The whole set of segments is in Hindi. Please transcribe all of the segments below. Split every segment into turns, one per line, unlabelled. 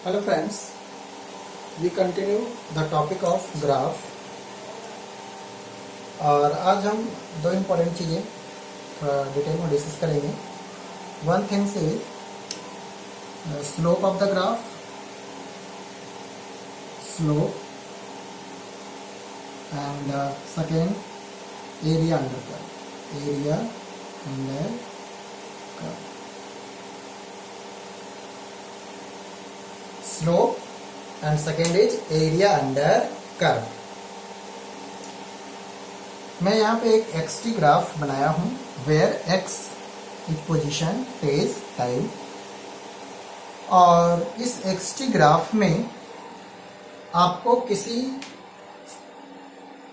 Hello friends, we continue the topic of graph. और आज हम दो इम्पोर्टेंट चीज़ें थोड़ा डिटेल में डिस्कस करेंगे। One things is slope of the graph, slope, and second area under curve, area under curve. Slope and second is area under curve। मैं यहाँ पे एक xt ग्राफ बनाया हूँ where x is position, phase, time। और इस xt ग्राफ में आपको किसी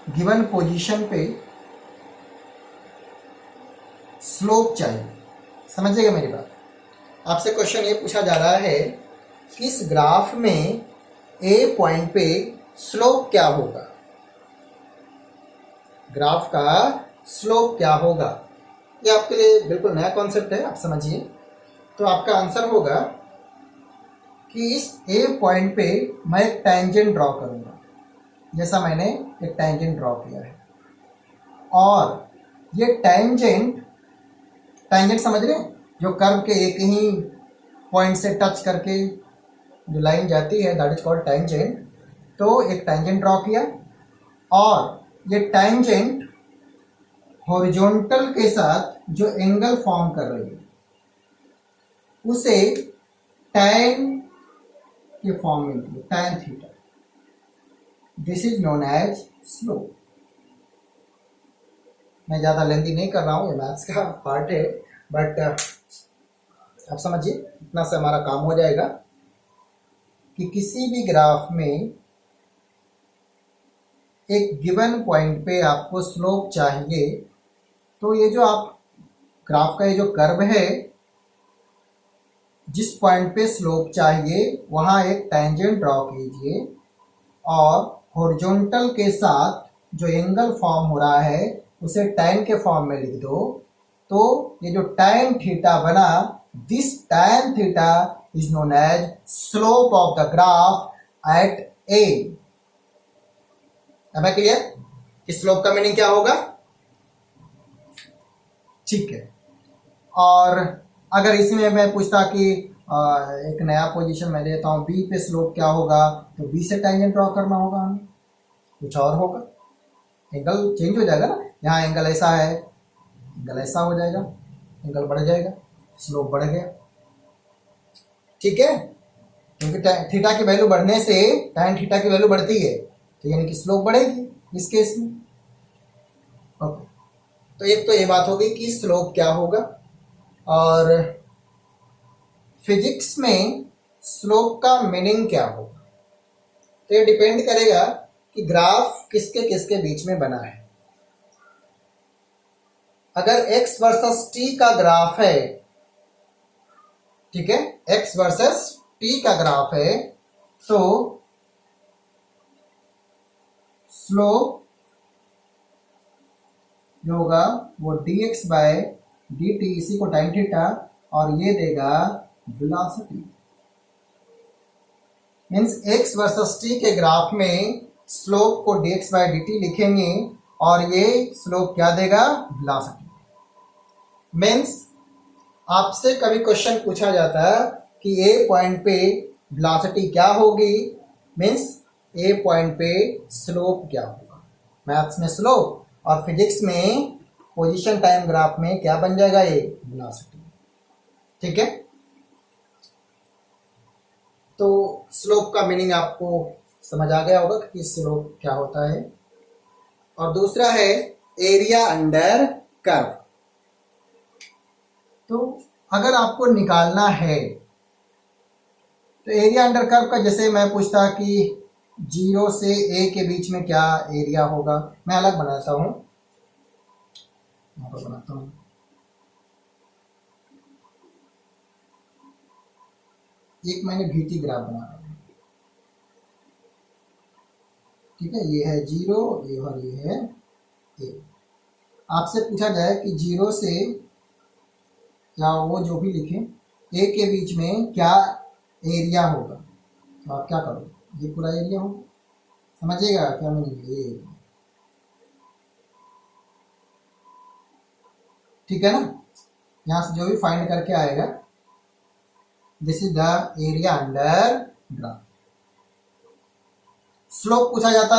गिवन पोजीशन पे स्लोप चाहिए। समझिएगा मेरी बात। आपसे क्वेश्चन ये पूछा जा रहा है किस ग्राफ में ए पॉइंट पे स्लोप क्या होगा, ग्राफ का स्लोप क्या होगा। ये आपके लिए बिल्कुल नया कॉन्सेप्ट है, आप समझिए। तो आपका आंसर होगा कि इस ए पॉइंट पे मैं एक टैंजेंट ड्रॉ करूंगा, जैसा मैंने एक टैंजेंट ड्रॉ किया है। और ये टैंजेंट समझ रहे हैं, जो कर्व के एक ही पॉइंट से टच करके जो लाइन जाती है, दैट इज कॉल्ड टैंजेंट। तो एक टैंजेंट ड्रॉ किया और ये टैंजेंट हॉरिजॉन्टल के साथ जो एंगल फॉर्म कर रही है उसे टैन के फॉर्म में लिखिए, tan theta. This is known as slope. मैं ज़्यादा लेंथी नहीं कर रहा हूँ, ये मैथ्स का पार्ट है, बट आप समझिए, इतना से हमारा काम हो जाएगा कि किसी भी ग्राफ में एक गिवन पॉइंट पे आपको स्लोप चाहिए। तो ये जो आप ग्राफ का ये जो कर्व है, जिस पॉइंट पे स्लोप चाहिए वहां एक टैंजेंट ड्रॉ कीजिए और हॉरिजॉन्टल के साथ जो एंगल फॉर्म हो रहा है उसे टैन के फॉर्म में लिख दो। तो ये जो टैन थीटा बना, this tan theta is known as slope of the graph at A। अब है क्लियर कि स्लोप का मीनिंग क्या होगा? ठीक है। और अगर इसमें मैं पूछता कि एक नया पोजीशन मैं लेता हूं, B पे स्लोप क्या होगा, तो B से टैंजेंट ड्रॉ करना होगा हमें, कुछ और होगा, एंगल चेंज हो जाएगा ना। यहाँ एंगल ऐसा है, एंगल ऐसा हो जाएगा, एंगल बढ़ जाएगा, स्लोप बढ़ गया। ठीक है, क्योंकि थीटा की वैल्यू बढ़ने से टैन थीटा की वैल्यू बढ़ती है, तो यानी कि स्लोप बढ़ेगी इस केस में। ओके, तो एक तो ये बात हो गई कि स्लोप क्या होगा। और फिजिक्स में स्लोप का मीनिंग क्या होगा, तो ये डिपेंड करेगा कि ग्राफ किसके किसके बीच में बना है। अगर x वर्सेस t का ग्राफ है, ठीक है, x वर्सेस t का ग्राफ है, तो स्लोप जो होगा वो dx बाय dt, इसी को टाइम थीटा, और ये देगा velocity. Means x versus t के ग्राफ में स्लोप को dx बाय dt लिखेंगे और ये स्लोप क्या देगा? वेलोसिटी। मीन्स आपसे कभी क्वेश्चन पूछा जाता है कि ए पॉइंट पे वेलोसिटी क्या होगी, मीन्स ए पॉइंट पे स्लोप क्या होगा। मैथ्स में स्लोप और फिजिक्स में पोजीशन टाइम ग्राफ में क्या बन जाएगा? ये वेलोसिटी। ठीक है, तो स्लोप का मीनिंग आपको समझ आ गया होगा कि स्लोप क्या होता है। और दूसरा है एरिया अंडर कर्व। तो अगर आपको निकालना है तो एरिया अंडर कर्व का, जैसे मैं पूछता कि 0 से a के बीच में क्या एरिया होगा, मैं अलग बनाता हूं, एक मैंने VT ग्राफ बना रहा हूं। ठीक है, ये है 0, ये और ये है a। आपसे पूछा जाए कि 0 से, या वो जो भी लिखे, ए के बीच में क्या एरिया होगा, तो आप क्या करो, ये पूरा एरिया हो, समझिएगा क्या मीनिंग ये, ठीक है ना। यहाँ से जो भी फाइंड करके आएगा, this is the area under graph. Slope पूछा जाता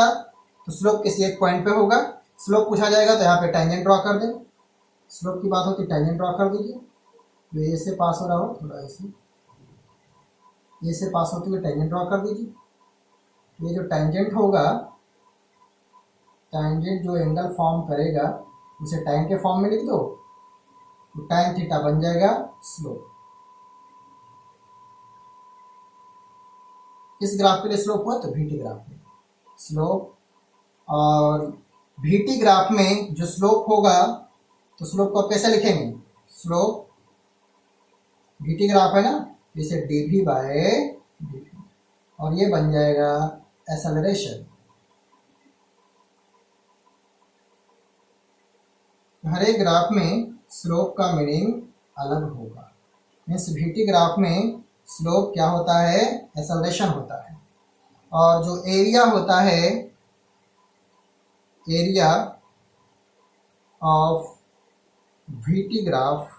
तो स्लोप किसी एक पॉइंट पे होगा, स्लोप पूछा जाएगा तो यहाँ पे टेंजेंट ड्रॉ कर दें, स्लोप की बात होती टेंजेंट ड्रॉ कर दीजिए। तो ए से पास हो रहा हो थोड़ा ऐसे, ए से पास होते हुए टेंजेंट ड्रॉ कर दीजिए। ये जो टेंजेंट होगा, टेंजेंट जो एंगल फॉर्म करेगा उसे tan के फॉर्म में लिख दो, तो tan थीटा बन जाएगा स्लोप। किस ग्राफ के लिए स्लोप हुआ, तो VT ग्राफ में स्लोप। और VT ग्राफ में जो स्लोप होगा, तो स्लोप को आप कैसे लिखेंगे, स्लोप VT ग्राफ है ना, इसे dV बाय dt, और ये बन जाएगा एक्सेलरेशन। हर एक ग्राफ में स्लोप का मीनिंग अलग होगा। मीन्स VT ग्राफ में स्लोप क्या होता है, एक्सेलरेशन होता है। और जो एरिया होता है, area of VT graph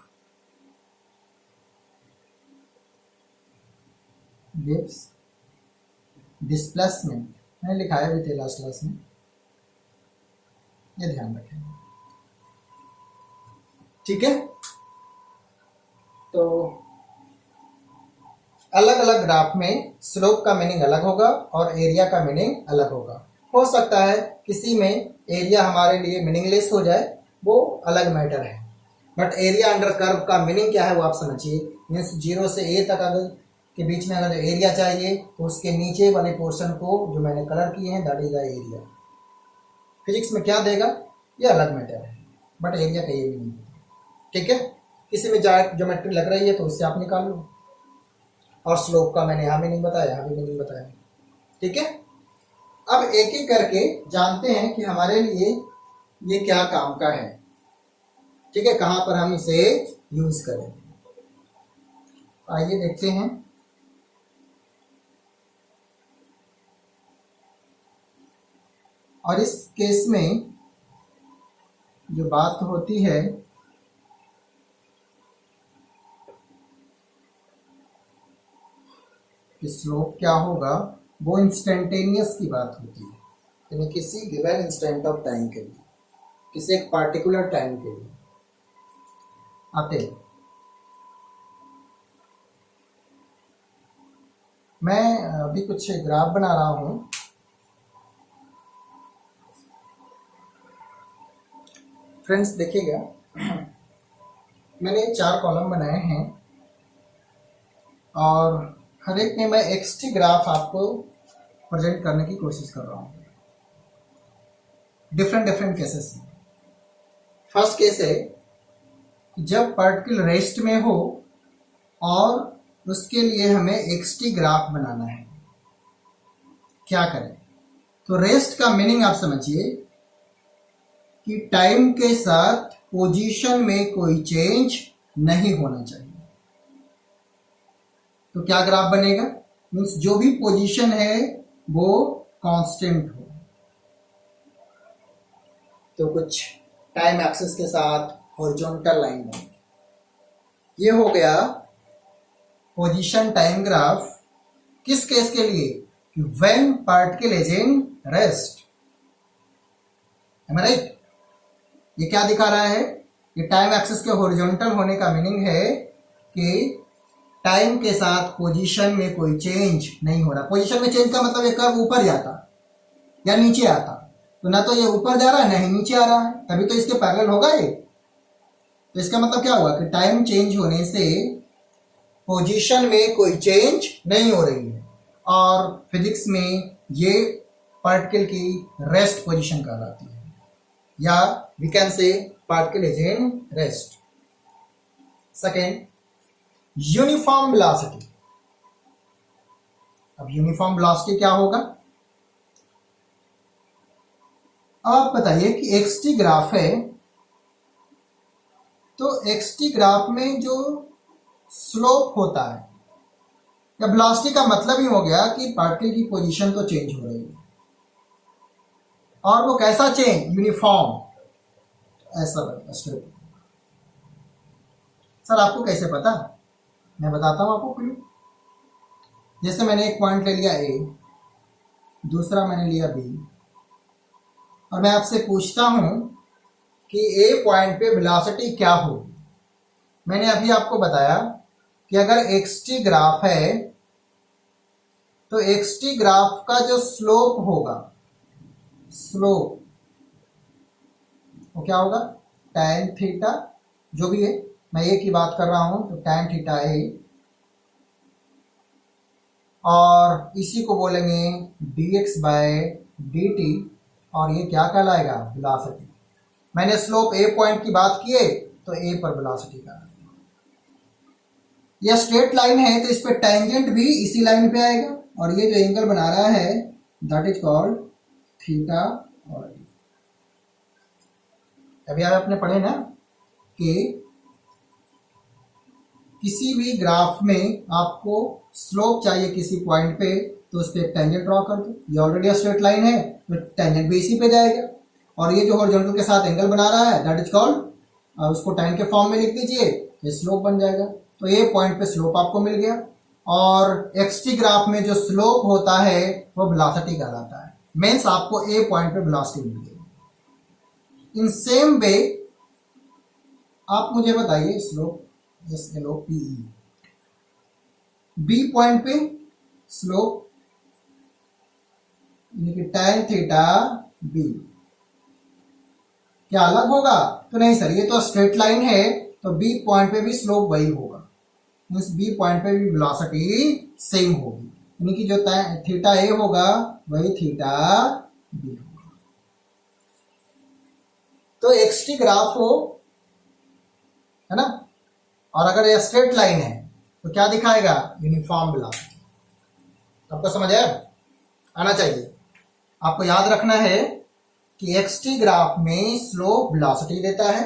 gives displacement, मैंने लिखा है भी थे लास्ट क्लास में, ये ध्यान रखें, ठीक है। तो अलग अलग ग्राफ में स्लोप का मीनिंग अलग होगा और एरिया का मीनिंग अलग होगा। हो सकता है किसी में एरिया हमारे लिए मीनिंगलेस हो जाए, वो अलग मैटर है, बट एरिया अंडर कर्व का मीनिंग क्या है वो आप समझिए। मीन्स 0 से A तक अगर के बीच में अगर जो एरिया चाहिए, तो उसके नीचे वाले पोर्शन को जो मैंने कलर किए हैं that is the area. Physics में क्या देगा ये अलग मैटर है, बट एरिया का ये मीनिंग, ठीक है। किसी में ज्योमेट्री लग रही है तो उससे आप निकाल लो, और स्लोप का मैंने यहाँ मीनिंग बताया, यहाँ भी मीनिंग बताया, ठीक है। अब एक एक करके जानते हैं कि हमारे लिए ये क्या काम का है, ठीक है, कहाँ पर हम इसे यूज करें। आइए देखते हैं। और इस केस में जो बात होती है कि स्लोप क्या होगा, वो इंस्टेंटेनियस की बात होती है, यानी किसी गिवन इंस्टेंट ऑफ टाइम के लिए, किसी एक पार्टिकुलर टाइम के लिए आते हैं। मैं अभी कुछ ग्राफ बना रहा हूं, फ्रेंड्स देखिएगा, मैंने 4 कॉलम बनाए हैं और हर एक में मैं XT ग्राफ आपको प्रेजेंट करने की कोशिश कर रहा हूँ, डिफरेंट केसेस में। फर्स्ट केस है जब पार्टिकल रेस्ट में हो और उसके लिए हमें XT ग्राफ बनाना है, क्या करें। तो रेस्ट का मीनिंग आप समझिए कि टाइम के साथ पोजीशन में कोई चेंज नहीं होना चाहिए। तो क्या ग्राफ बनेगा, मीन्स जो भी पोजीशन है वो कांस्टेंट हो। तो कुछ टाइम एक्सिस के साथ हॉरिजॉन्टल लाइन बनेगी। ये हो गया पोजीशन टाइम ग्राफ। किस केस के लिए, when particle is in rest, right. ये क्या दिखा रहा है, ये टाइम एक्सिस के हॉरिजॉन्टल होने का मीनिंग है कि टाइम के साथ पोजीशन में कोई चेंज नहीं हो रहा। पोजीशन में चेंज का मतलब ये कर्व ऊपर जाता या नीचे आता, तो ना तो ये ऊपर जा रहा है ना ही नीचे आ रहा है, तभी तो इसके पैरेलल होगा ये। तो इसका मतलब क्या हुआ कि टाइम चेंज होने से पोजीशन में कोई चेंज नहीं हो रही है, और फिजिक्स में ये पार्टिकल की रेस्ट पोजीशन कहलाती है, या we can say particle is in rest. Second, uniform velocity. अब यूनिफॉर्म वेलोसिटी क्या होगा, आप बताइए कि XT ग्राफ है, तो XT ग्राफ में जो स्लोप होता है या वेलोसिटी का मतलब ही हो गया कि पार्टिकल की पोजीशन तो चेंज हो रही है, और वो कैसा चेंज, यूनिफॉर्म, ऐसा स्ट्रेट। सर आपको कैसे पता, मैं बताता हूं आपको क्लू। जैसे मैंने एक पॉइंट ले लिया ए, दूसरा मैंने लिया बी, और मैं आपसे पूछता हूं कि ए पॉइंट पे वेलोसिटी क्या होगी। मैंने अभी आपको बताया कि अगर एक्सटी ग्राफ है तो एक्सटी ग्राफ का जो स्लोप होगा, स्लोप वो क्या होगा, tan थीटा, जो भी है, मैं ए की बात कर रहा हूं तो tan थीटा ए, और इसी को बोलेंगे dx बाय dt, और ये क्या कहलाएगा, वेलोसिटी। मैंने स्लोप ए पॉइंट की बात की है तो ए पर वेलोसिटी का, यह स्ट्रेट लाइन है तो इस पे टेंजेंट भी इसी लाइन पे आएगा, और ये जो एंगल बना रहा है दैट इज कॉल्ड थीटा। और अभी आपने पढ़े ना कि किसी भी ग्राफ में आपको स्लोप चाहिए किसी पॉइंट पे तो उस पर एक टेंजेंट ड्रॉ कर दो, ये ऑलरेडी स्ट्रेट लाइन है तो टेंजेंट भी इसी पे जाएगा, और ये जो हॉरिजॉन्टल के साथ एंगल बना रहा है दैट इज कॉल्ड, उसको tan के फॉर्म में लिख दीजिए, ये स्लोप बन जाएगा। तो ये पॉइंट पे स्लोप आपको मिल गया, और एक्सटी ग्राफ में जो स्लोप होता है वो वेलोसिटी कहलाता है, मीन्स आपको ए पॉइंट पे वेलोसिटी मिल गई। इन सेम वे आप मुझे बताइए स्लोप, SLOPE, बी पॉइंट पे स्लोप यानी कि tan थीटा बी, क्या अलग होगा, तो नहीं सर, ये तो स्ट्रेट लाइन है तो बी पॉइंट पे भी स्लोप वही होगा, मीन्स बी पॉइंट पे भी वेलोसिटी सेम होगी, यानी कि जो थीटा ए होगा वही थीटा बी होगा। तो एक्सटी ग्राफ हो, है ना, और अगर ये स्ट्रेट लाइन है तो क्या दिखाएगा, यूनिफॉर्म वेलोसिटी। आपको समझ आना चाहिए। आपको याद रखना है कि एक्सटी ग्राफ में स्लोप वेलोसिटी देता है,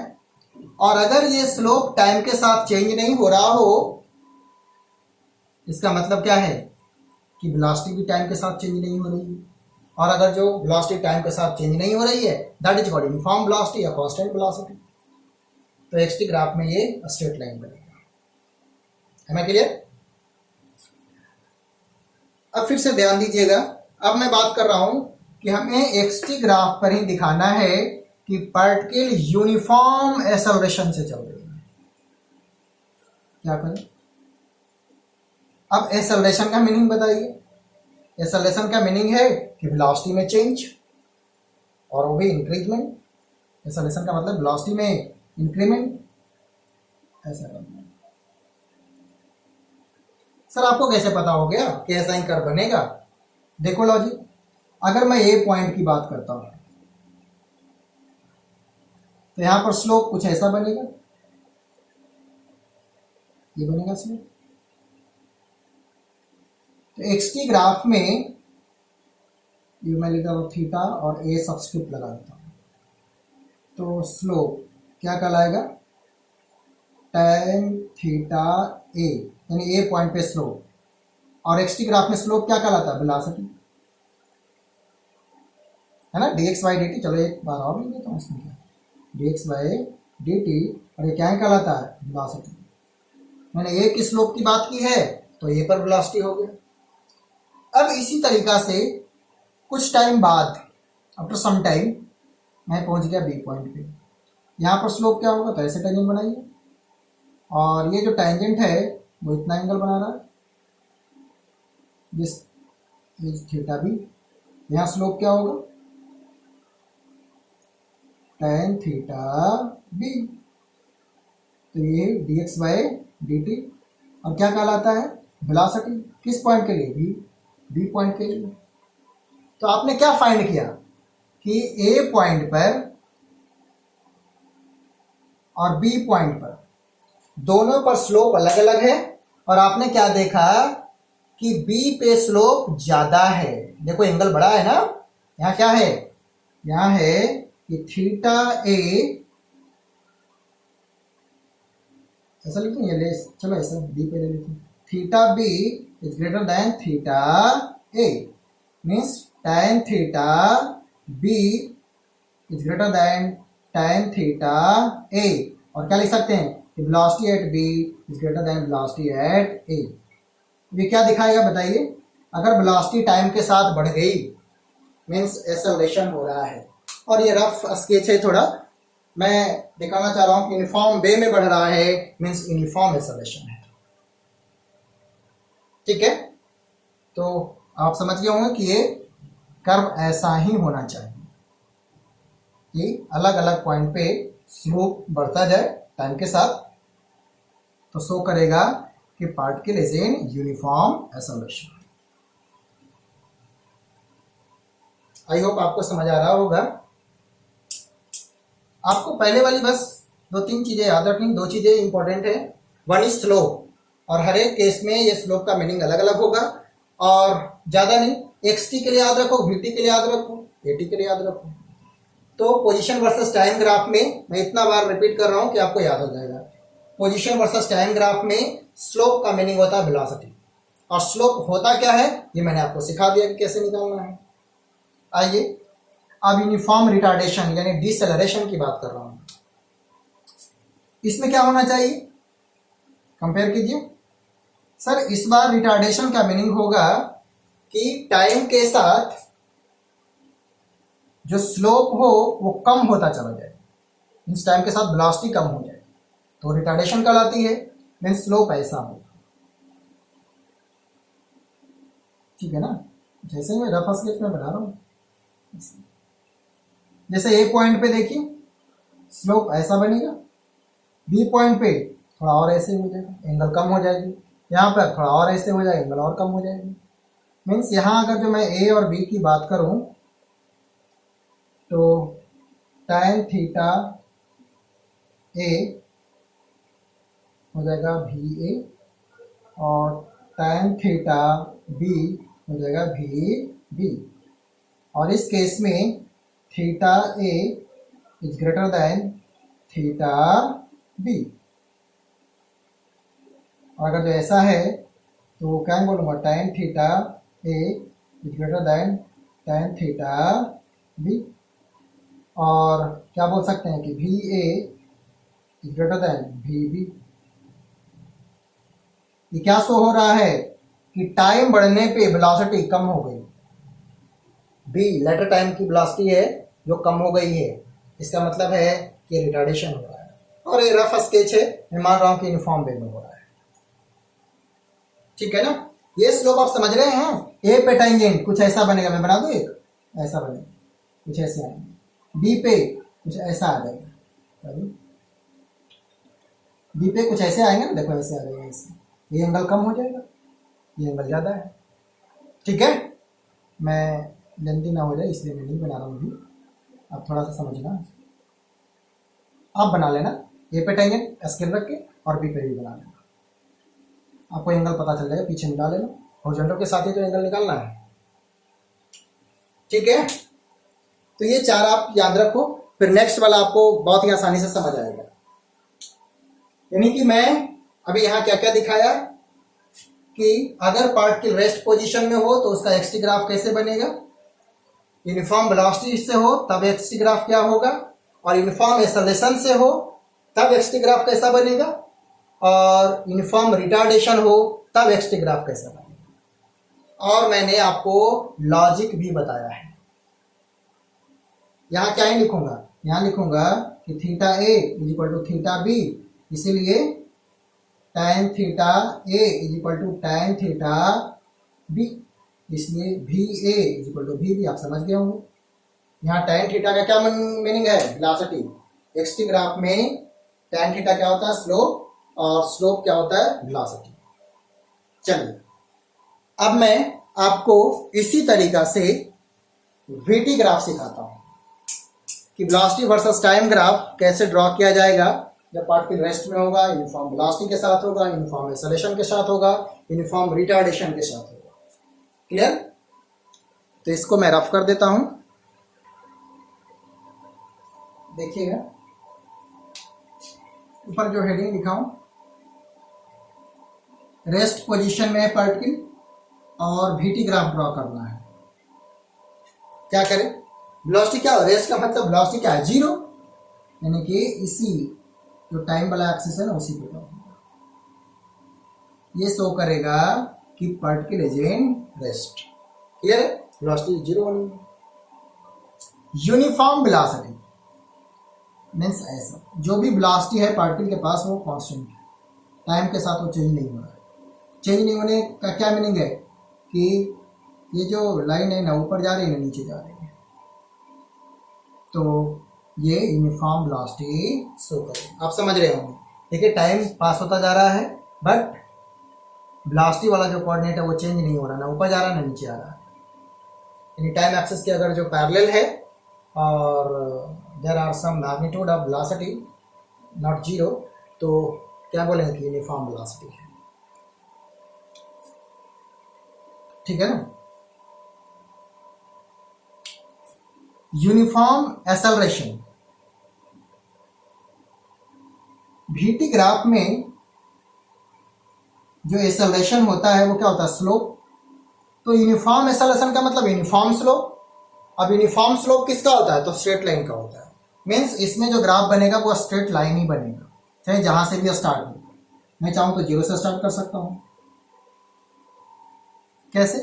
और अगर ये स्लोप टाइम के साथ चेंज नहीं हो रहा हो, इसका मतलब क्या है कि वेलोसिटी भी टाइम के साथ चेंज नहीं हो रही है, और अगर जो वेलोसिटी टाइम के साथ चेंज नहीं हो रही है that is called uniform velocity या कांस्टेंट वेलोसिटी। तो एक्सटी ग्राफ में ये स्ट्रेट लाइन बनेगा। है मैं क्लियर? अब फिर से ध्यान दीजिएगा, अब मैं बात कर रहा हूं कि हमें एक्सटी ग्राफ पर ही दिखाना है कि पार्टिकल यूनिफॉर्म एक्सेलरेशन से चल रही है। क्या करें, अब एक्सेलरेशन का मीनिंग बताइए। एक्सेलरेशन का मीनिंग है कि वेलोसिटी में चेंज, और वो भी इंक्रीजमेंट। एक्सेलरेशन का मतलब वेलोसिटी में इंक्रीमेंट, ऐसा करना। सर आपको कैसे पता हो गया कि ऐसा ही कर्व बनेगा? देखो लॉजिक, अगर मैं ए पॉइंट की बात करता हूं तो यहां पर स्लोप कुछ ऐसा बनेगा, ये बनेगा स्लोप। तो एक्सटी ग्राफ में ये मैं लिखा हुआ थीटा और ए सब्सक्रिप्ट लगा देता हूं, तो स्लोप क्या कहलाएगा, tan थीटा ए, यानी ए पॉइंट पे स्लोप, और एक्सटी ग्राफ में स्लोप क्या कहलाता है, वेलोसिटी, है ना, dx बाई dt। चलो एक बार और लिख देता हूँ इसमें, क्या dx बाई dt, और ये क्या कहलाता है, वेलोसिटी। मैंने ए की स्लोप की बात की है तो ए पर वेलोसिटी हो गया। अब इसी तरीका से कुछ टाइम बाद, आफ्टर सम टाइम, मैं पहुंच गया बी पॉइंट पे, यहाँ पर स्लोप क्या होगा, तो ऐसे टेंजेंट बनाइए, और ये जो टेंजेंट है वो इतना एंगल बना रहा है, दिस थीटा बी। यहाँ स्लोप क्या होगा, tan थीटा बी, तो ये dx बाय dt, और क्या कहलाता है, वेलोसिटी, किस पॉइंट के लिए, बी पॉइंट के लिए। तो आपने क्या फाइंड किया कि ए पॉइंट पर और बी पॉइंट पर दोनों पर स्लोप अलग अलग है, और आपने क्या देखा कि बी पे स्लोप ज्यादा है। देखो एंगल बड़ा है ना, यहाँ क्या है, यहाँ है कि थीटा ए, ऐसा लिखते हैं, ले चलो ऐसा बी पे ले लेते हैं, theta B is greater than theta A, means tan theta B is greater than tan theta A. और क्या लिख सकते हैं कि velocity at B is greater than velocity at A. ये क्या दिखाएगा बताइए, अगर वेलोसिटी टाइम के साथ बढ़ गई मीन्स एक्सेलरेशन हो रहा है, और ये रफ स्केच है थोड़ा, मैं दिखाना चाह रहा हूं कि यूनिफॉर्म वे में बढ़ रहा है मीन्स यूनिफॉर्म एक्सेलरेशन है। ठीक है, तो आप समझ गए होंगे कि ये कर्व ऐसा ही होना चाहिए कि अलग अलग पॉइंट पे स्लोप बढ़ता जाए टाइम के साथ, तो शो करेगा कि particle is in uniform acceleration. I hope आपको समझ आ रहा होगा। आपको पहले वाली बस दो तीन चीजें याद रखनी, दो चीजें इंपॉर्टेंट है। वन इज स्लोप, और हर एक केस में ये स्लोप का मीनिंग अलग अलग होगा, और ज्यादा नहीं, एक्सटी के लिए याद रखो, वीटी के लिए याद रखो, एटी के लिए याद रखो। तो पोजीशन वर्सेस टाइम ग्राफ में मैं इतना बार रिपीट कर रहा हूं कि आपको याद हो जाएगा। पोजीशन वर्सेस टाइम ग्राफ में स्लोप का मीनिंग होता है वेलोसिटी, और स्लोप होता क्या है ये मैंने आपको सिखा दिया कि कैसे निकालना है। आइए अब यूनिफॉर्म रिटार्डेशन यानी डिसेलरेशन की बात कर रहा हूं। इसमें क्या होना चाहिए, कंपेयर कीजिए। सर इस बार रिटार्डेशन का मीनिंग होगा कि टाइम के साथ जो स्लोप हो वो कम होता चला जाए, मीन्स टाइम के साथ वेलोसिटी कम हो जाए तो रिटार्डेशन कहलाती है, मीन्स स्लोप ऐसा हो। ठीक है ना, जैसे मैं रफ स्केच में बना रहा हूं, जैसे ए पॉइंट पे देखिए स्लोप ऐसा बनेगा, बी पॉइंट पे थोड़ा और ऐसे हो जाएगा, एंगल कम हो जाएगी, यहाँ पर थोड़ा और ऐसे हो जाएगा, एंगल और कम हो जाएगी। मीन्स यहाँ अगर जो मैं ए और बी की बात करूं तो tan थीटा ए हो जाएगा भी ए, और tan थीटा बी हो जाएगा भी बी, और इस केस में theta A is greater than theta B. और अगर जो ऐसा है तो क्या बोलूँगा, tan theta A is greater than tan theta B, और क्या बोल सकते हैं कि V A is greater than V B. ये क्या शो हो रहा है कि टाइम बढ़ने पे वेलोसिटी कम हो गई, बी लेटर टाइम की वेलोसिटी है जो कम हो गई है, इसका मतलब है कि रिटार्डेशन हो रहा है। और ये रफ स्केच है, मैं मान रहा हूं कि यूनिफॉर्म वे में हो रहा है। ठीक है ना, ये स्लोप आप समझ रहे हैं। ए पे टेंजेंट कुछ ऐसा बनेगा, मैं बना दूं एक ऐसा बनेगा, कुछ ऐसे आएंगे, बी पे कुछ ऐसा आ जाएगा, बी पे कुछ ऐसे आएंगे ना, देखो ऐसे आ जाएगा, ऐसे ये एंगल कम हो जाएगा, ये एंगल ज़्यादा है। ठीक है, मैं लेंथी ना हो जाए इसलिए मैं नहीं बना रहा हूँ अभी, अब थोड़ा सा समझना, आप बना लेना ए पे टेंजेंट स्केल रख के, और बी पे भी बना लेना, आपको एंगल पता चल जाएगा, पीछे मिला लेना, हॉरिजॉन्टल के साथ ही तो एंगल निकालना है। ठीक है, तो ये चार आप याद रखो, फिर नेक्स्ट वाला आपको बहुत ही आसानी से समझ आएगा। यानी कि मैं अभी यहाँ क्या क्या दिखाया कि अगर पार्टिकल रेस्ट पोजीशन में हो तो उसका एक्सटी ग्राफ कैसे बनेगा, यूनिफॉर्म वेलोसिटी से हो तब एक्सटी ग्राफ क्या होगा, और यूनिफॉर्म एक्सेलरेशन से हो तब एक्सटी ग्राफ कैसा बनेगा, और यूनिफॉर्म रिटार्डेशन हो तब एक्सटी ग्राफ कैसा बनेगा। और मैंने आपको लॉजिक भी बताया है। यहाँ क्या ही लिखूंगा, यहाँ लिखूंगा कि theta A is equal to theta B, इसीलिए tan theta A is equal to tan theta B, इसलिए V A is equal to V B. आप समझ गए होंगे। यहाँ tan थीटा का क्या मीनिंग है, वेलोसिटी। एक्सटी ग्राफ में tan थीटा क्या होता है, स्लोप, और स्लोप क्या होता है, वेलोसिटी। चलिए अब मैं आपको इसी तरीका से वीटी ग्राफ सिखाता हूं कि वेलोसिटी वर्सेस टाइम ग्राफ कैसे ड्रॉ किया जाएगा जब पार्टिकल रेस्ट में होगा, यूनिफॉर्म वेलोसिटी के साथ होगा, यूनिफॉर्म एक्सेलरेशन के साथ होगा, यूनिफॉर्म रिटार्डेशन के साथ होगा। क्लियर, तो इसको मैं रफ कर देता हूं, देखिएगा ऊपर जो हेडिंग लिखा हूं, रेस्ट पोजीशन में है पार्टिकल और वीटी ग्राफ ड्रॉ करना है। क्या करें? वेलोसिटी क्या हो, रेस्ट का मतलब वेलोसिटी क्या है, जीरो, यानी कि इसी जो टाइम वाला एक्सिस है ना उसी पे ड्रॉ होगा। ये शो करेगा कि particle is in rest. Clear है? वेलोसिटी जीरो बनेगी। यूनिफॉर्म वेलोसिटी मीन्स ऐसा, जो भी वेलोसिटी है पार्टिकल के पास वो कांस्टेंट है, टाइम के साथ वो चेंज नहीं हो रहा है। चेंज नहीं होने का क्या मीनिंग है कि ये जो लाइन है ना ऊपर जा रही है ना नीचे जा रही है, तो ये यूनिफॉर्म वेलोसिटी शो करेगा। आप समझ रहे होंगे। देखिए टाइम पास होता जा रहा है बट वेलोसिटी वाला जो कोऑर्डिनेट है वो चेंज नहीं हो रहा, ना ऊपर जा रहा है ना नीचे आ रहा है। यानी टाइम एक्सिस के अगर जो पैरेलल है और there are some magnitude of velocity not zero, तो क्या बोलेंगे कि यूनिफॉर्म वेलोसिटी है। ठीक है ना? यूनिफॉर्म एक्सेलरेशन, वीटी ग्राफ में जो एक्सेलरेशन होता है वो क्या होता है, स्लोप। तो यूनिफॉर्म एक्सेलरेशन का मतलब यूनिफॉर्म स्लोप। अब यूनिफॉर्म स्लोप किसका होता है, तो स्ट्रेट लाइन का होता है। मीन्स इसमें जो ग्राफ बनेगा वो स्ट्रेट लाइन ही बनेगा, चाहे जहां से भी स्टार्ट हो। मैं चाहूं तो जीरो से स्टार्ट कर सकता हूं। कैसे?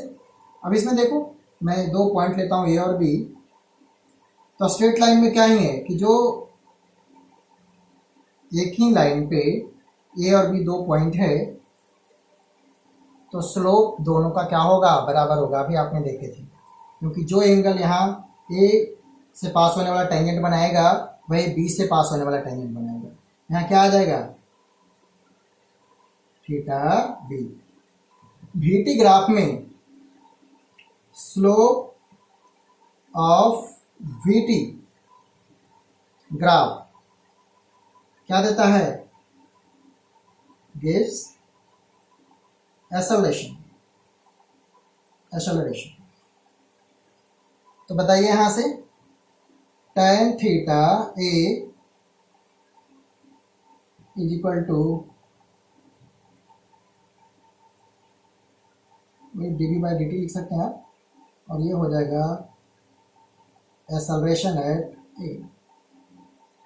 अब इसमें देखो, मैं दो पॉइंट लेता हूं ए और बी, तो स्ट्रेट लाइन में क्या ही है कि जो एक ही लाइन पे ए और बी दो पॉइंट है, तो स्लोप दोनों का क्या होगा, बराबर होगा। अभी आपने देखे थे, क्योंकि जो एंगल यहाँ ए से पास होने वाला टेंजेंट बनाएगा वही बी से पास होने वाला टेंजेंट बनाएगा। यहाँ क्या आ जाएगा, थीटा बी। वीटी ग्राफ में स्लोप ऑफ वीटी ग्राफ क्या देता है, गिव्स एक्सेलरेशन। तो बताइए यहां से, tan theta A is equal to dv by dt लिख सकते हैं आप, और ये हो जाएगा एक्सेलरेशन एट ए।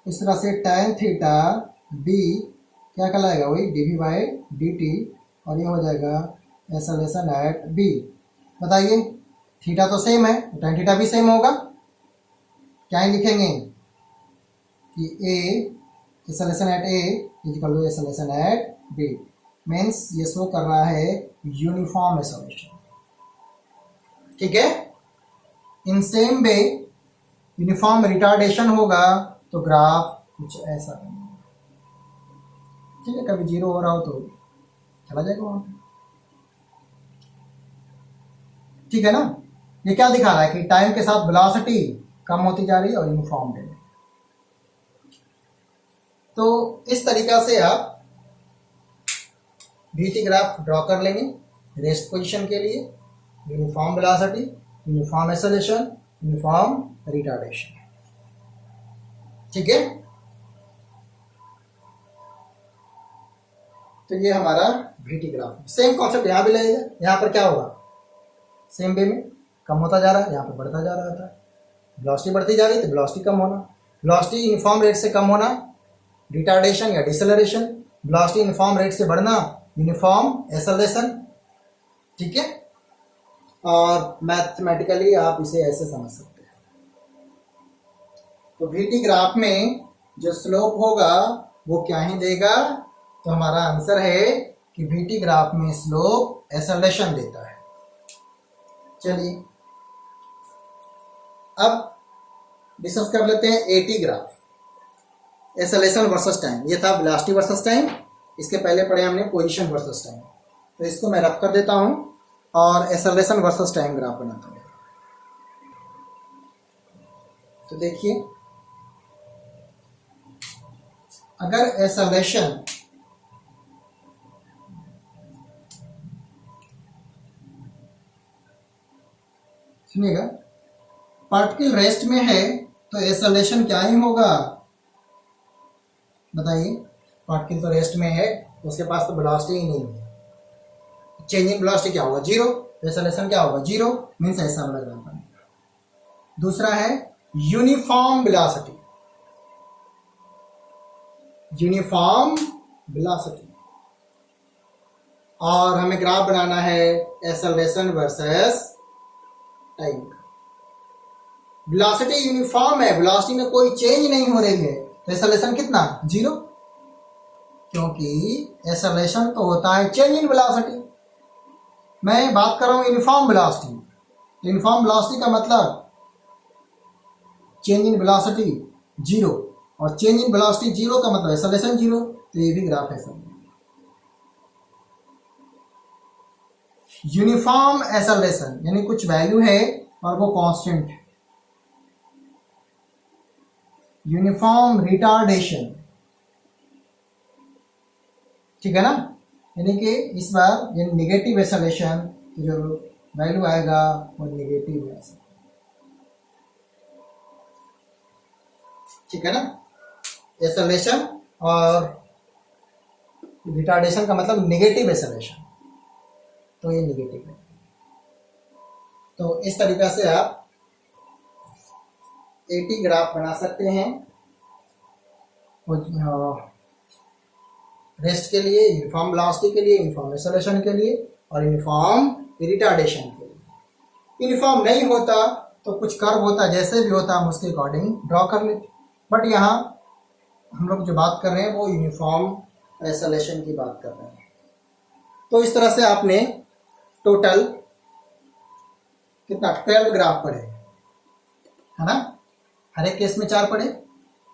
इस तरह से tan थीटा b क्या कहलाएगा, वही dv बाई dt, और ये हो जाएगा एक्सेलरेशन एट b। बताइए, थीटा तो सेम है तो tan थीटा भी सेम होगा। क्या ही लिखेंगे कि a acceleration at a is equal to acceleration at b। Means ये शो कर रहा है यूनिफॉर्म एक्सेलरेशन। ठीक है? In same way uniform retardation होगा तो ग्राफ कुछ ऐसा बनेगा। ठीक है? कभी जीरो हो रहा हो तो चला जाएगा वहां पे। ठीक है ना? ये क्या दिखा रहा है कि टाइम के साथ वेलोसिटी कम होती जा रही है और यूनिफॉर्म है। तो इस तरीका से आप वीटी ग्राफ ड्रॉ कर लेंगे रेस्ट पोजीशन के लिए, uniform velocity, uniform acceleration, uniform retardation. ठीक है? तो ये हमारा वीटी ग्राफ। सेम कॉन्सेप्ट यहां भी लगेगा। यहां पर क्या होगा, सेम वे में कम होता जा रहा है, यहाँ पर बढ़ता जा रहा था। वेलोसिटी बढ़ती जा रही है तो वेलोसिटी कम होना, वेलोसिटी यूनिफॉर्म रेट से कम होना रिटार्डेशन या डिसेलरेशन, वेलोसिटी यूनिफॉर्म रेट से बढ़ना यूनिफॉर्म एक्सेलरेशन। ठीक है? और मैथमेटिकली आप इसे ऐसे समझ सकते हैं। तो वीटी ग्राफ में जो स्लोप होगा वो क्या ही देगा, तो हमारा आंसर है कि वीटी ग्राफ में स्लोप एक्सेलरेशन देता है। चलिए अब डिस्कस कर लेते हैं eighty graph, acceleration versus time. ये था वेलोसिटी वर्सेस टाइम, इसके पहले पढ़े हमने पोजीशन वर्सेस टाइम। तो इसको मैं रफ कर देता हूं और एक्सेलरेशन वर्सेस टाइम ग्राफ बनाता हूं। तो देखिए, अगर एक्सेलरेशन सुनिएगा, पार्टिकल रेस्ट में है तो एक्सेलरेशन क्या ही होगा, बताइए। पार्टिकल तो रेस्ट में है, उसके पास तो वेलोसिटी ही नहीं है, चेंज इन वेलोसिटी क्या होगा, जीरो, एक्सेलरेशन क्या होगा, जीरो, मीन्स ऐसा वाला ग्राफ बनेगा। दूसरा है यूनिफॉर्म वेलोसिटी, यूनिफॉर्म वेलोसिटी, और हमें ग्राफ बनाना है एक्सेलरेशन वर्सेस टाइम का। वेलोसिटी यूनिफॉर्म है, वेलोसिटी में कोई चेंज नहीं हो रही है, तो एक्सेलरेशन कितना, जीरो, क्योंकि एक्सेलरेशन तो होता है चेंज इन वेलोसिटी। मैं बात कर रहा हूं यूनिफॉर्म वेलोसिटी, यूनिफॉर्म वेलोसिटी का मतलब चेंज इन वेलोसिटी जीरो, और चेंज इन वेलोसिटी जीरो का मतलब एक्सेलरेशन जीरो, तो ये भी ग्राफ ऐसा है। यूनिफॉर्म एक्सेलरेशन यानी कुछ वैल्यू है और वो कांस्टेंट है। यूनिफॉर्म रिटार्डेशन, ठीक है ना, यानी कि इस बार ये नेगेटिव एक्सेलरेशन, तो जो वैल्यू आएगा वो नेगेटिव है, ठीक है ना। एक्सेलरेशन और रिटार्डेशन का मतलब नेगेटिव एक्सेलरेशन, तो ये नेगेटिव है। तो इस तरीका से आप एटी ग्राफ बना सकते हैं रेस्ट के लिए, यूनिफॉर्म वेलोसिटी के लिए, यूनिफॉर्म एक्सेलरेशन के लिए, और यूनिफॉर्म रिटार्डेशन के लिए। यूनिफॉर्म नहीं होता तो कुछ कर्व होता, जैसे भी होता हम उसके अकॉर्डिंग ड्रॉ कर लेते, बट यहाँ हम लोग जो बात कर रहे हैं वो यूनिफॉर्म एक्सेलरेशन की बात कर रहे हैं। तो इस तरह से आपने टोटल कितना 12 ग्राफ पढ़े, है ना। हर एक केस में 4 पढ़े,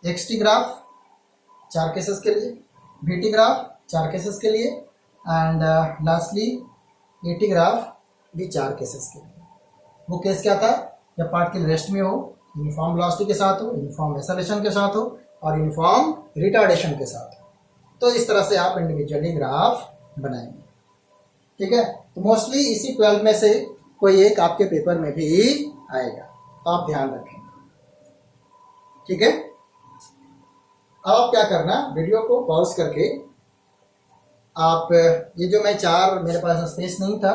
एक्सटी ग्राफ 4 केसेस के लिए, बीटी ग्राफ 4 केसेस के लिए, एंड लास्टली एटी ग्राफ भी 4 केसेस के लिए। वो केस क्या था, जब पार्टिकल रेस्ट में हो, यूनिफॉर्म वेलोसिटी के साथ हो, यूनिफॉर्म एक्सेलरेशन के साथ हो, और यूनिफॉर्म रिटार्डेशन के साथ हो। तो इस तरह से आप इंडिविजुअली ग्राफ बनाएंगे, ठीक है। तो मोस्टली इसी 12 में से कोई एक आपके पेपर में भी आएगा, तो आप ध्यान रखें, ठीक है। अब क्या करना, वीडियो को पॉज करके आप, ये जो मैं 4 मेरे पास स्पेस नहीं था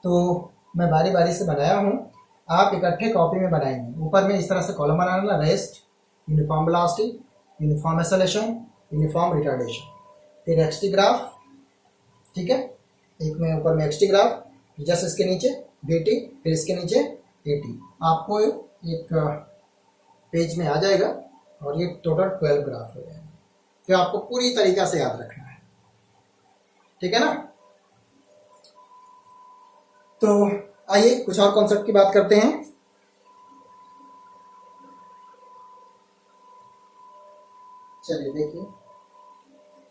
तो मैं बारी बारी से बनाया हूँ, आप इकट्ठे कॉपी में बनाएंगे। ऊपर में इस तरह से कॉलम बनाना, rest, uniform velocity, uniform acceleration, uniform retardation, फिर एक्सटी ग्राफ, ठीक है। एक में ऊपर में एक्सटी ग्राफ, जस्ट इसके नीचे बीटी, फिर इसके नीचे एटी। आपको एक पेज में आ जाएगा और ये टोटल 12 ग्राफ हो जाएगा, तो आपको पूरी तरीका से याद रखना है, ठीक है ना। तो आइए कुछ और कॉन्सेप्ट की बात करते हैं। चलिए देखिए,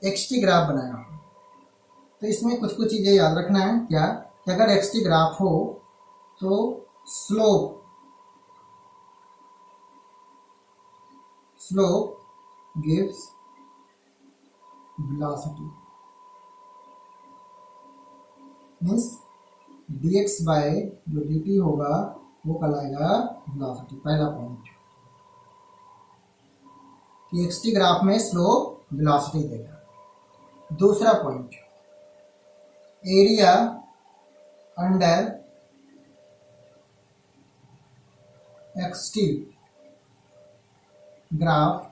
एक्सटी ग्राफ बनाया हूं, तो इसमें कुछ कुछ चीजें याद रखना है। क्या कि अगर एक्सटी ग्राफ हो तो slope gives velocity, means dx by जो dt होगा वो कहलाएगा वेलोसिटी। पहला पॉइंट कि एक्सटी ग्राफ में स्लोप वेलोसिटी देगा। दूसरा point, area under XT graph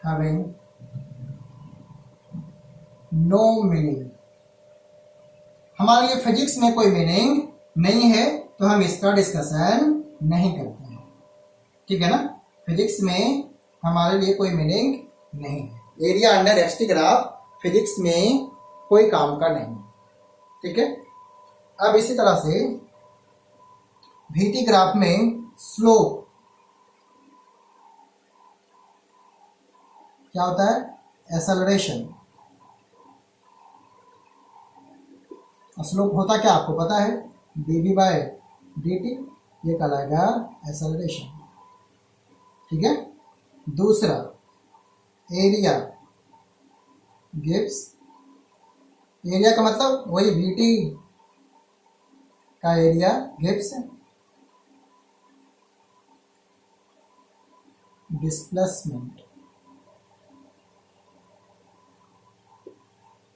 having no meaning, हमारे लिए फिजिक्स में कोई मीनिंग नहीं है तो हम इसका डिस्कशन नहीं करते हैं, ठीक है ना। फिजिक्स में हमारे लिए कोई मीनिंग नहीं है। Area under XT graph physics में कोई काम का नहीं, ठीक है। अब इसी तरह से VT ग्राफ में स्लोप क्या होता है, एक्सेलरेशन। स्लोप होता क्या आपको पता है, dv बाय dt, ये कहलाएगा एक्सेलरेशन, ठीक है। दूसरा, एरिया गिव्स, एरिया का मतलब वही VT का एरिया गिव्स डिस्प्लेसमेंट,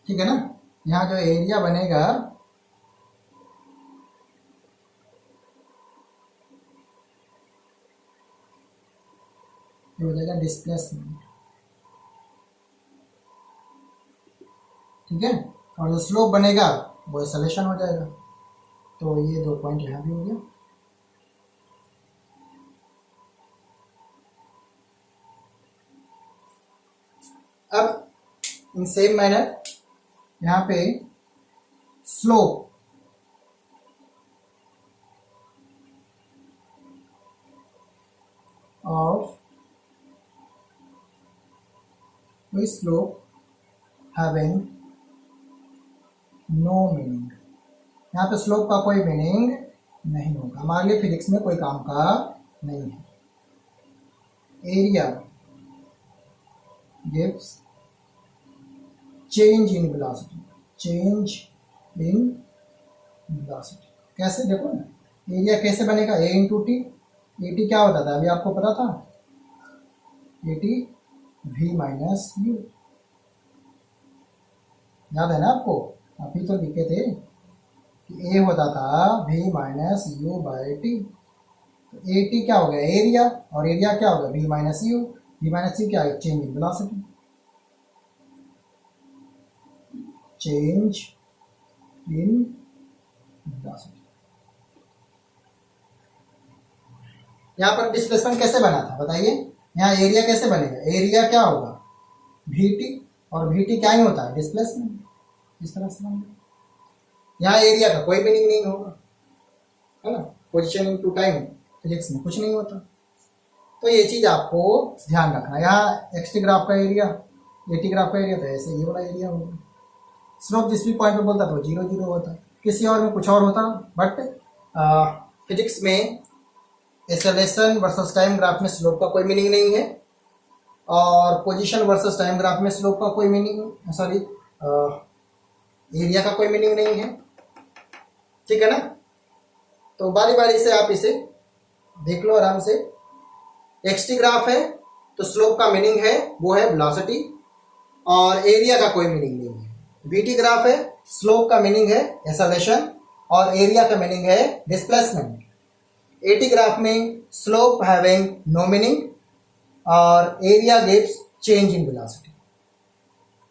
ठीक है ना। यहाँ जो एरिया बनेगा ये हो जाएगा डिस्प्लेसमेंट, ठीक है। और जो स्लोप बनेगा वो एक्सेलरेशन हो जाएगा। तो ये 2 पॉइंट यहाँ भी हो गया। अब इन सेम मैनर यहाँ पे slope of slope having no meaning, यहाँ पे स्लोप का कोई मीनिंग नहीं होगा, हमारे लिए फिजिक्स में कोई काम का नहीं है। Area gives change in velocity, change in velocity. कैसे देखो ना, एरिया कैसे बनेगा, ए इंटू टी। ए टी क्या होता था अभी आपको पता था, A T V minus you, याद है ना आपको, अभी तो लिखे थे कि ए होता था V minus U by T. तो ए टी क्या हो गया एरिया, और एरिया क्या हो गया V minus U. V minus U क्या है, change in velocity, change in velocity. यहाँ पर डिस्प्लेसमेंट कैसे बना था बताइए, यहाँ एरिया कैसे बनेगा, एरिया क्या होगा वी टी, और वी टी क्या ही होता है डिस्प्लेसमेंट, इस तरह से बनेगा। यहाँ एरिया का कोई मीनिंग नहीं होगा, है ना, पोजीशन इनटू टाइम फिजिक्स में कुछ नहीं होता। तो ये चीज आपको ध्यान रखना। यहाँ एक्स टी ग्राफ का एरिया, ए टी ग्राफ का एरिया, तो ऐसे ये वाला एरिया होगा। स्लोप जिस भी पॉइंट पे बोलता तो 0 0 होता, किसी और में कुछ और होता। बट फिजिक्स में एक्सेलरेशन वर्सेस टाइम ग्राफ में स्लोप का कोई मीनिंग नहीं है, और पोजीशन वर्सेस टाइम ग्राफ में स्लोप का कोई मीनिंग, सॉरी एरिया का कोई मीनिंग नहीं है, ठीक है ना। तो बारी बारी से आप इसे देख लो आराम से। एक्स टी ग्राफ है तो स्लोप का मीनिंग है वो है वेलोसिटी, और एरिया का कोई मीनिंग नहीं है। वी टी ग्राफ है, स्लोप का मीनिंग है एक्सेलरेशन, और एरिया का मीनिंग है डिस्प्लेसमेंट। ए टी ग्राफ में स्लोप हैविंग नो मीनिंग, और area gives change in velocity.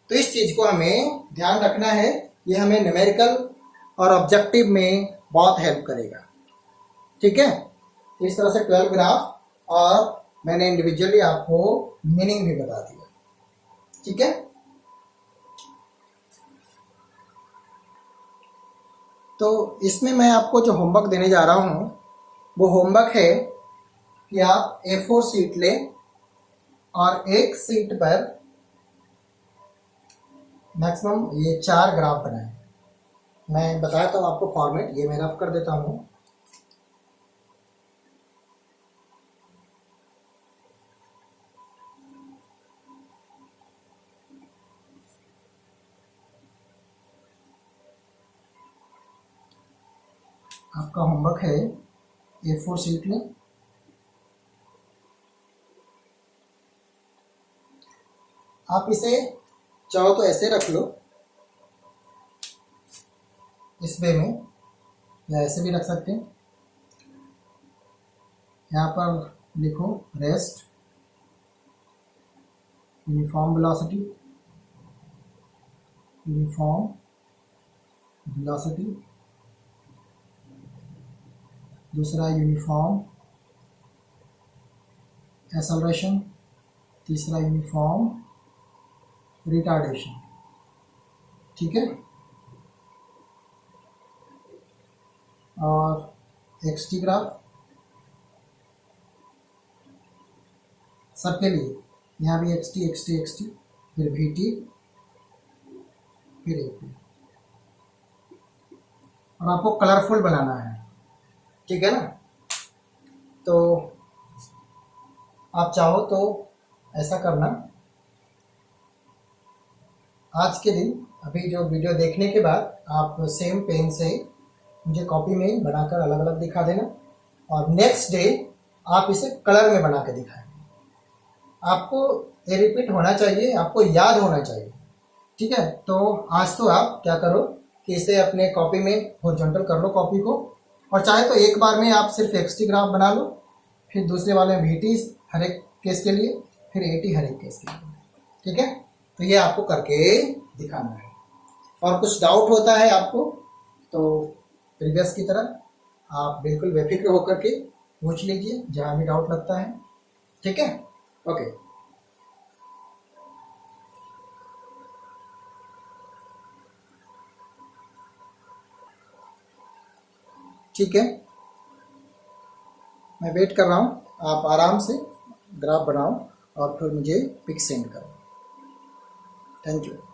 तो इस चीज को हमें ध्यान रखना है, ये हमें न्यूमेरिकल और ऑब्जेक्टिव में बहुत हेल्प करेगा, ठीक है। इस तरह से 12 ग्राफ, और मैंने इंडिविजुअली आपको मीनिंग भी बता दिया, ठीक है। तो इसमें मैं आपको जो होमवर्क देने जा रहा हूं वो होमवर्क है कि आप A4 शीट लें और एक शीट पर मैक्सिमम ये 4 ग्राफ बनाएं। मैं बताया तो आपको फॉर्मेट, ये मैं रफ कर देता हूँ। आपका होमवर्क है A4 शीट में आप इसे चाहो तो ऐसे रख लो इस वे में, या ऐसे भी रख सकते हैं। यहाँ पर लिखो rest, uniform velocity, uniform velocity, दूसरा यूनिफॉर्म एक्सेलरेशन, तीसरा यूनिफॉर्म रिटार्डेशन, ठीक है। और एक्स टी ग्राफ सबके लिए, यहाँ भी x T x T x T, फिर वी टी, फिर ए टी, और आपको कलरफुल बनाना है, ठीक है ना। तो आप चाहो तो ऐसा करना, आज के दिन अभी जो वीडियो देखने के बाद आप सेम पेन से मुझे कॉपी में बनाकर अलग अलग दिखा देना, और नेक्स्ट डे आप इसे कलर में बना के दिखाएंगे। आपको ये रिपीट होना चाहिए, आपको याद होना चाहिए ठीक है, तो आज तो आप क्या करो कि इसे अपने कॉपी में हॉरिजॉन्टल कर लो कॉपी को, और चाहे तो एक बार में आप सिर्फ एक्सटी ग्राफ बना लो, फिर दूसरे वाले में वीटी हर एक केस के लिए, फिर एटी हर एक केस के लिए। ठीक है, तो ये आपको करके दिखाना है। और कुछ डाउट होता है आपको तो प्रीवियस की तरह आप बिल्कुल बेफिक्र होकर के पूछ लीजिए जहाँ भी डाउट लगता है। ठीक है, ओके। ठीक है, मैं वेट कर रहा हूँ, आप आराम से ग्राफ बनाओ और फिर मुझे पिक सेंड करो। Thank you.